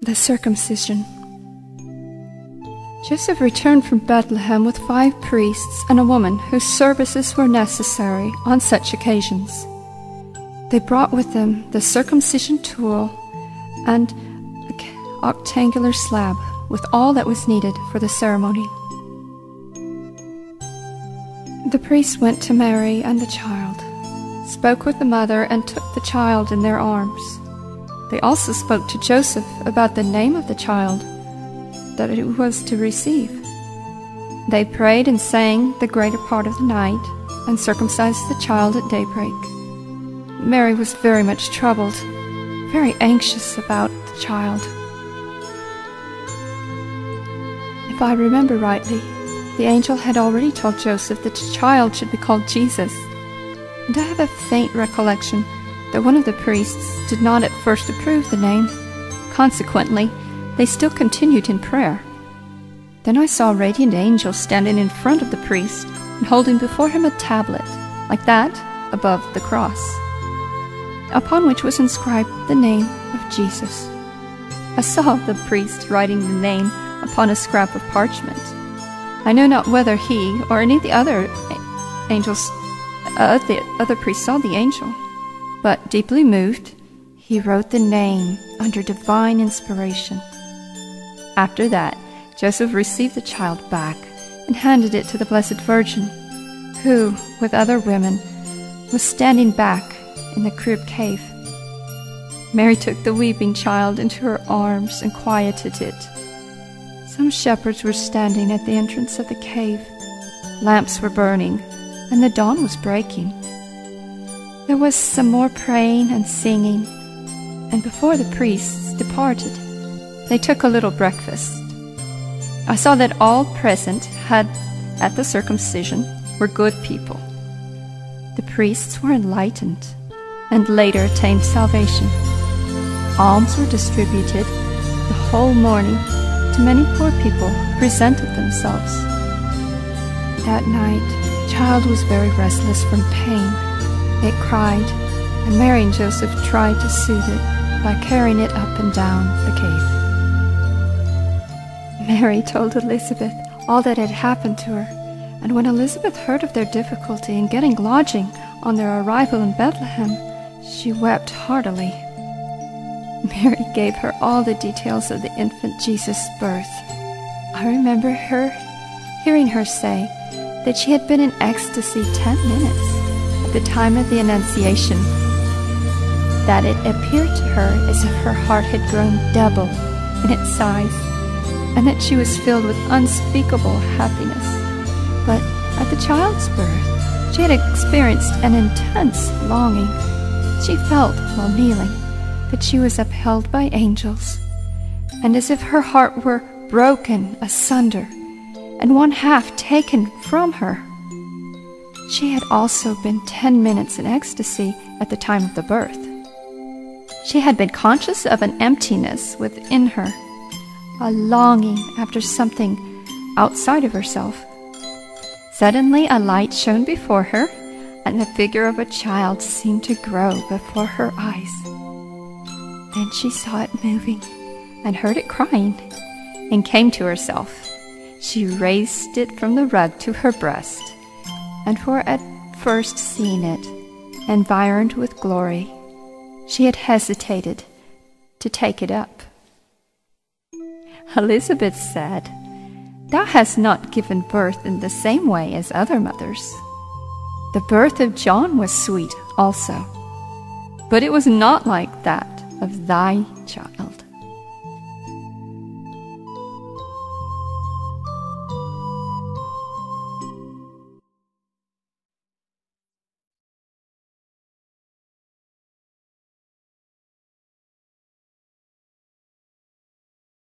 The Circumcision. Joseph returned from Bethlehem with 5 priests and a woman whose services were necessary on such occasions. They brought with them the circumcision tool and an octangular slab with all that was needed for the ceremony. The priests went to Mary and the child, spoke with the mother, and took the child in their arms. They also spoke to Joseph about the name of the child that he was to receive. They prayed and sang the greater part of the night and circumcised the child at daybreak. Mary was very much troubled, very anxious about the child. If I remember rightly, the angel had already told Joseph that the child should be called Jesus, and I have a faint recollection that one of the priests did not at first approve the name. Consequently, they still continued in prayer. Then I saw a radiant angel standing in front of the priest and holding before him a tablet, like that above the cross, upon which was inscribed the name of Jesus. I saw the priest writing the name upon a scrap of parchment. I know not whether he or any of the other priests saw the angel, but deeply moved, he wrote the name under divine inspiration. After that, Joseph received the child back and handed it to the Blessed Virgin, who, with other women, was standing back in the crib cave. Mary took the weeping child into her arms and quieted it. Some shepherds were standing at the entrance of the cave. Lamps were burning, and the dawn was breaking. There was some more praying and singing, and before the priests departed, they took a little breakfast. I saw that all present at the circumcision were good people. The priests were enlightened, and later attained salvation. Alms were distributed the whole morning to many poor people who presented themselves. That night, the child was very restless from pain. It cried, and Mary and Joseph tried to soothe it by carrying it up and down the cave. Mary told Elizabeth all that had happened to her, and when Elizabeth heard of their difficulty in getting lodging on their arrival in Bethlehem, she wept heartily. Mary gave her all the details of the infant Jesus' birth. I remember hearing her say that she had been in ecstasy 10 minutes at the time of the Annunciation, that it appeared to her as if her heart had grown double in its size, and that she was filled with unspeakable happiness. But at the child's birth, she had experienced an intense longing. She felt, while kneeling, that she was upheld by angels, and as if her heart were broken asunder, and one half taken from her. She had also been 10 minutes in ecstasy at the time of the birth. She had been conscious of an emptiness within her, a longing after something outside of herself. Suddenly a light shone before her, and the figure of a child seemed to grow before her eyes. Then she saw it moving, and heard it crying, and came to herself. She raised it from the rug to her breast, and for at first seeing it, environed with glory, she had hesitated to take it up. Elizabeth said, "Thou hast not given birth in the same way as other mothers." The birth of John was sweet also, but it was not like that of thy child.